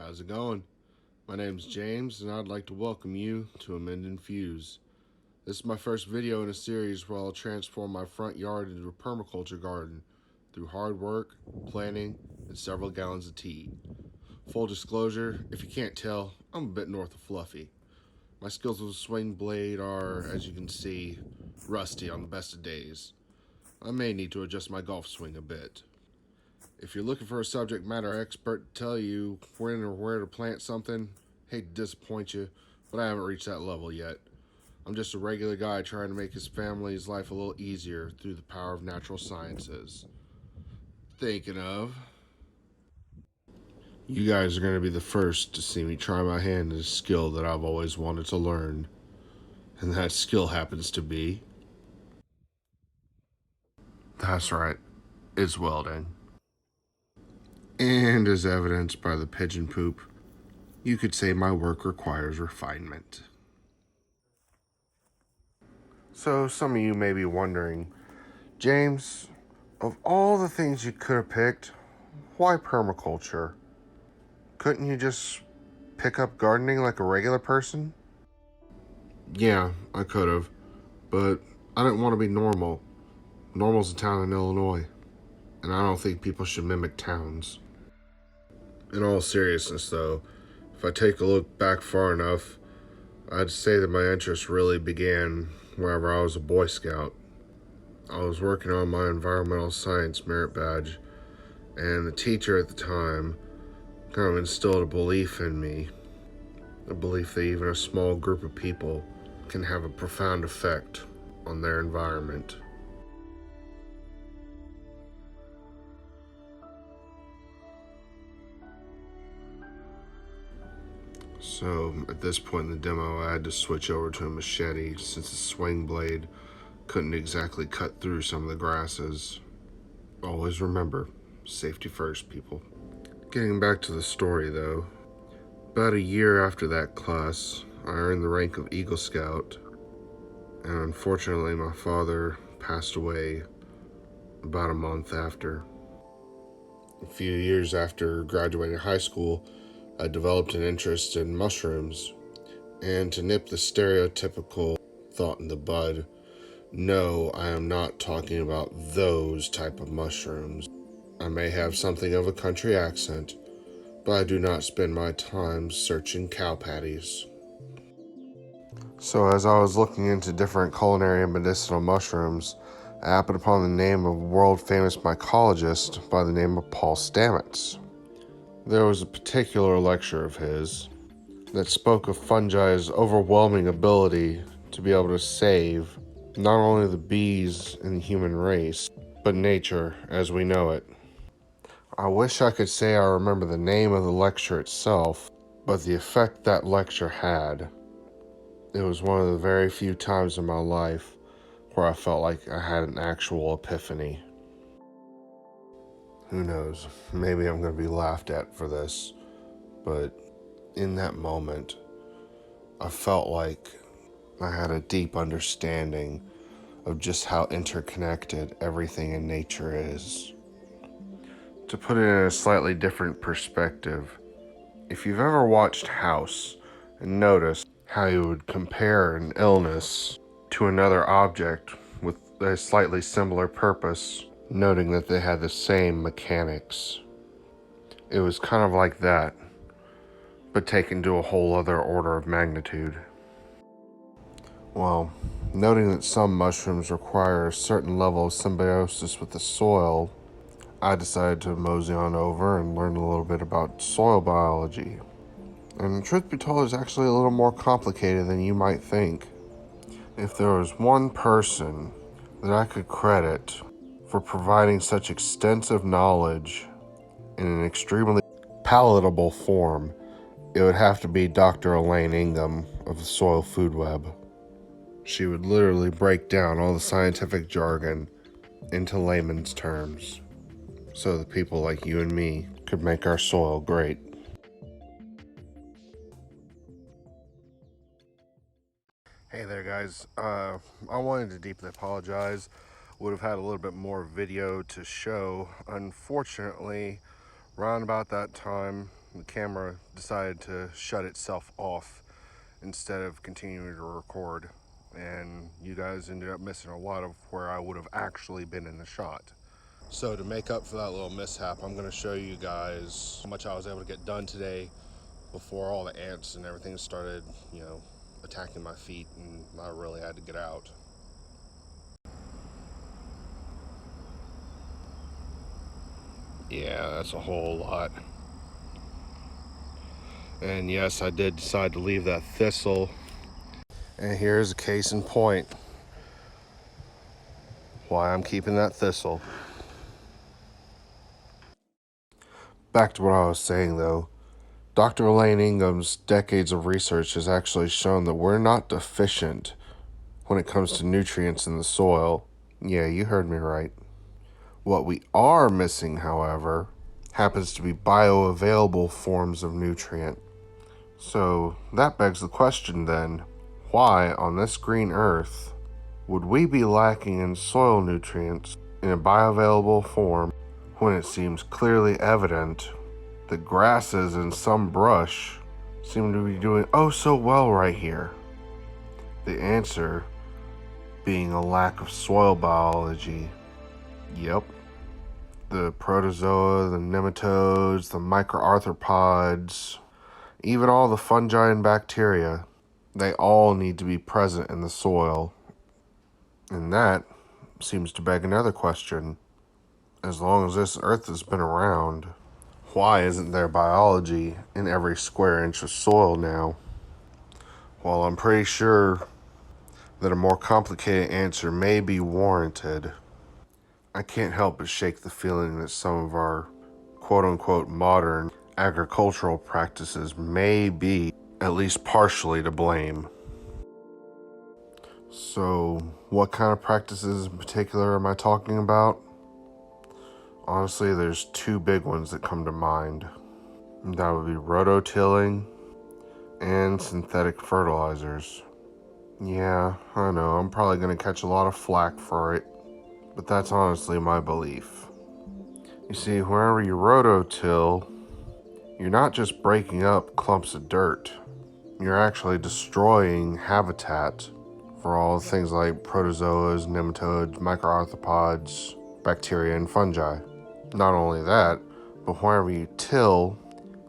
How's it going? My name's James, and I'd like to welcome you to Amend and Fuse. This is my first video in a series where I'll transform my front yard into a permaculture garden through hard work, planning, and several gallons of tea. Full disclosure, if you can't tell, I'm a bit north of fluffy. My skills with a swing blade are, as you can see, rusty on the best of days. I may need to adjust my golf swing a bit. If you're looking for a subject matter expert to tell you when or where to plant something, hate to disappoint you, but I haven't reached that level yet. I'm just a regular guy trying to make his family's life a little easier through the power of natural sciences. Thinking of, you guys are going to be the first to see me try my hand at a skill that I've always wanted to learn. And that skill happens to be... That's right, it's welding. And as evidenced by the pigeon poop, you could say my work requires refinement. So some of you may be wondering, James, of all the things you could have picked, why permaculture? Couldn't you just pick up gardening like a regular person? Yeah, I could have, but I didn't want to be normal. Normal's a town in Illinois, and I don't think people should mimic towns. In all seriousness, though, if I take a look back far enough, I'd say that my interest really began whenever I was a Boy Scout. I was working on my environmental science merit badge, and the teacher at the time kind of instilled a belief in me, a belief that even a small group of people can have a profound effect on their environment. So at this point in the demo, I had to switch over to a machete since the swing blade couldn't exactly cut through some of the grasses. Always remember, safety first, people. Getting back to the story though, about a year after that class, I earned the rank of Eagle Scout, and unfortunately my father passed away about a month after. A few years after graduating high school, I developed an interest in mushrooms, and to nip the stereotypical thought in the bud, no, I am not talking about those type of mushrooms. I may have something of a country accent, but I do not spend my time searching cow patties. So as I was looking into different culinary and medicinal mushrooms, I happened upon the name of a world-famous mycologist by the name of Paul Stamets. There was a particular lecture of his that spoke of fungi's overwhelming ability to be able to save not only the bees in the human race, but nature as we know it. I wish I could say I remember the name of the lecture itself, but the effect that lecture had, it was one of the very few times in my life where I felt like I had an actual epiphany. Who knows, maybe I'm going to be laughed at for this, but in that moment, I felt like I had a deep understanding of just how interconnected everything in nature is. To put it in a slightly different perspective, if you've ever watched House and noticed how you would compare an illness to another object with a slightly similar purpose, noting that they had the same mechanics. It was kind of like that, but taken to a whole other order of magnitude. Well, noting that some mushrooms require a certain level of symbiosis with the soil, I decided to mosey on over and learn a little bit about soil biology. And truth be told, it's actually a little more complicated than you might think. If there was one person that I could credit for providing such extensive knowledge in an extremely palatable form, it would have to be Dr. Elaine Ingham of the Soil Food Web. She would literally break down all the scientific jargon into layman's terms, so that people like you and me could make our soil great. Hey there guys, I wanted to deeply apologize. Would have had a little bit more video to show. Unfortunately, around about that time, the camera decided to shut itself off instead of continuing to record, and you guys ended up missing a lot of where I would have actually been in the shot. So to make up for that little mishap, I'm going to show you guys how much I was able to get done today before all the ants and everything started, attacking my feet, and I really had to get out. Yeah, that's a whole lot. And yes, I did decide to leave that thistle. And here's a case in point why I'm keeping that thistle. Back to what I was saying though. Dr. Elaine Ingham's decades of research has actually shown that we're not deficient when it comes to nutrients in the soil. Yeah, you heard me right. What we are missing, however, happens to be bioavailable forms of nutrient. So that begs the question then, why on this green earth would we be lacking in soil nutrients in a bioavailable form when it seems clearly evident that grasses and some brush seem to be doing oh so well right here? The answer being a lack of soil biology. Yep. The protozoa, the nematodes, the microarthropods, even all the fungi and bacteria, they all need to be present in the soil. And that seems to beg another question. As long as this earth has been around, why isn't there biology in every square inch of soil now? Well, I'm pretty sure that a more complicated answer may be warranted. I can't help but shake the feeling that some of our quote-unquote modern agricultural practices may be at least partially to blame. So, what kind of practices in particular am I talking about? Honestly, there's two big ones that come to mind. That would be rototilling and synthetic fertilizers. Yeah, I know, I'm probably going to catch a lot of flack for it, but that's honestly my belief. You see, whenever you rototill, you're not just breaking up clumps of dirt. You're actually destroying habitat for all things like protozoas, nematodes, microarthropods, bacteria, and fungi. Not only that, but whenever you till,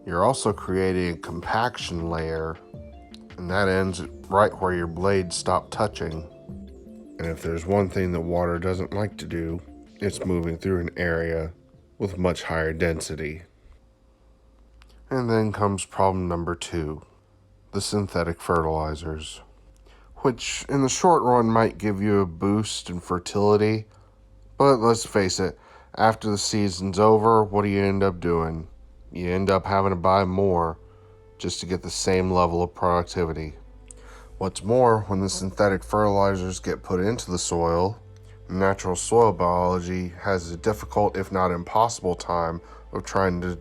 you're also creating a compaction layer, and that ends right where your blades stop touching. And if there's one thing that water doesn't like to do, it's moving through an area with much higher density. And then comes problem number 2, the synthetic fertilizers, which in the short run might give you a boost in fertility, but let's face it, after the season's over, what do you end up doing? You end up having to buy more just to get the same level of productivity. What's more, when the synthetic fertilizers get put into the soil, natural soil biology has a difficult, if not impossible, time of trying to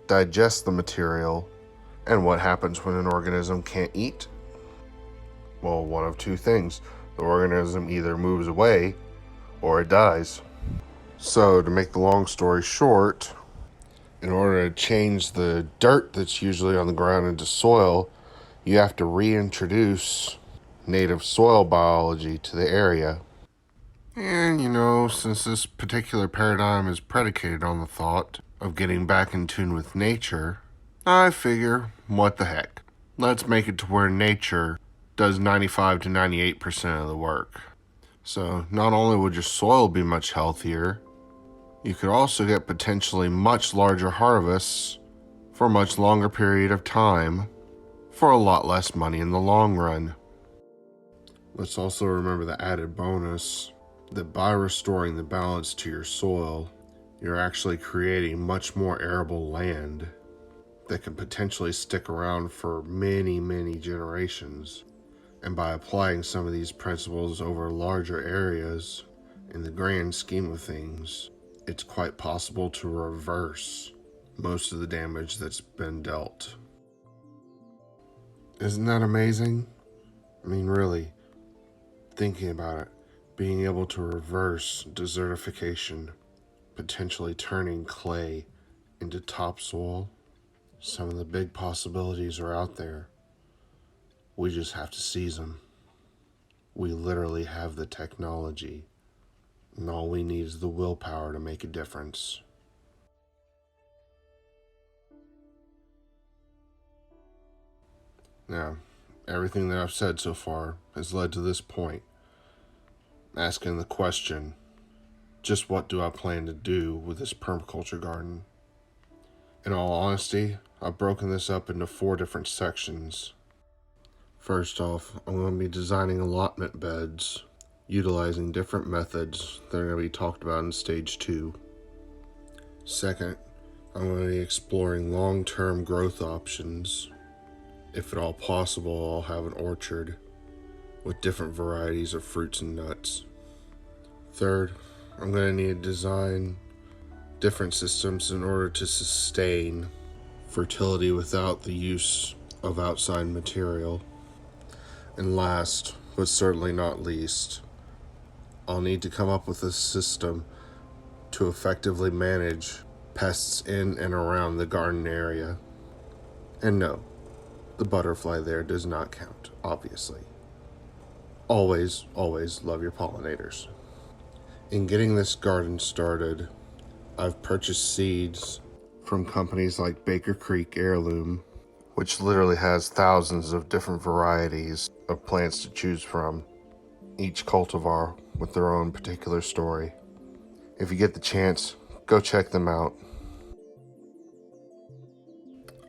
digest the material. And what happens when an organism can't eat? Well, one of two things. The organism either moves away or it dies. So, to make the long story short, in order to change the dirt that's usually on the ground into soil, you have to reintroduce native soil biology to the area. And, since this particular paradigm is predicated on the thought of getting back in tune with nature, I figure, what the heck? Let's make it to where nature does 95 to 98% of the work. So not only would your soil be much healthier, you could also get potentially much larger harvests for a much longer period of time for a lot less money in the long run. Let's also remember the added bonus that by restoring the balance to your soil, you're actually creating much more arable land that can potentially stick around for many, many generations. And by applying some of these principles over larger areas, in the grand scheme of things, it's quite possible to reverse most of the damage that's been dealt. Isn't that amazing? I mean, really, thinking about it, being able to reverse desertification, potentially turning clay into topsoil. Some of the big possibilities are out there. We just have to seize them. We literally have the technology, and all we need is the willpower to make a difference. Now, everything that I've said so far has led to this point, asking the question, just what do I plan to do with this permaculture garden? In all honesty, I've broken this up into 4 different sections. First off, I'm going to be designing allotment beds, utilizing different methods that are going to be talked about in stage 2. Second, I'm going to be exploring long-term growth options. If at all possible, I'll have an orchard with different varieties of fruits and nuts. Third, I'm going to need to design different systems in order to sustain fertility without the use of outside material. And last, but certainly not least, I'll need to come up with a system to effectively manage pests in and around the garden area. And no, the butterfly there does not count, obviously. Always, always love your pollinators. In getting this garden started, I've purchased seeds from companies like Baker Creek Heirloom, which literally has thousands of different varieties of plants to choose from, each cultivar with their own particular story. If you get the chance, go check them out.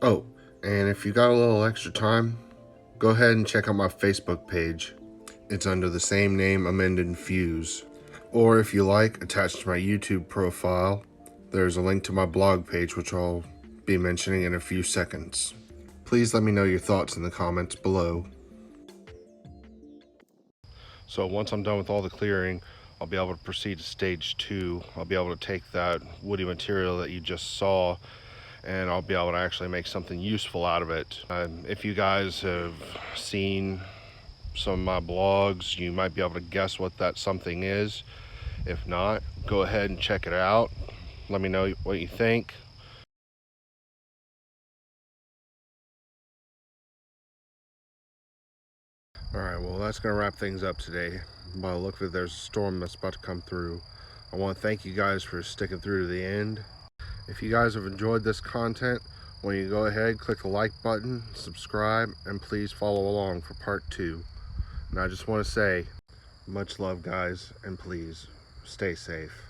Oh, and if you got a little extra time, go ahead and check out my Facebook page. It's under the same name, Amend and Fuse. Or if you like, attached to my YouTube profile, there's a link to my blog page, which I'll be mentioning in a few seconds. Please let me know your thoughts in the comments below. So once I'm done with all the clearing, I'll be able to proceed to stage 2. I'll be able to take that woody material that you just saw, and I'll be able to actually make something useful out of it. If you guys have seen some of my blogs, you might be able to guess what that something is. If not, go ahead and check it out. Let me know what you think. Alright, well that's going to wrap things up today. By the look of it, there's a storm that's about to come through. I want to thank you guys for sticking through to the end. If you guys have enjoyed this content, when you go ahead, click the like button, subscribe, and please follow along for part 2. And I just want to say, much love guys, and please stay safe.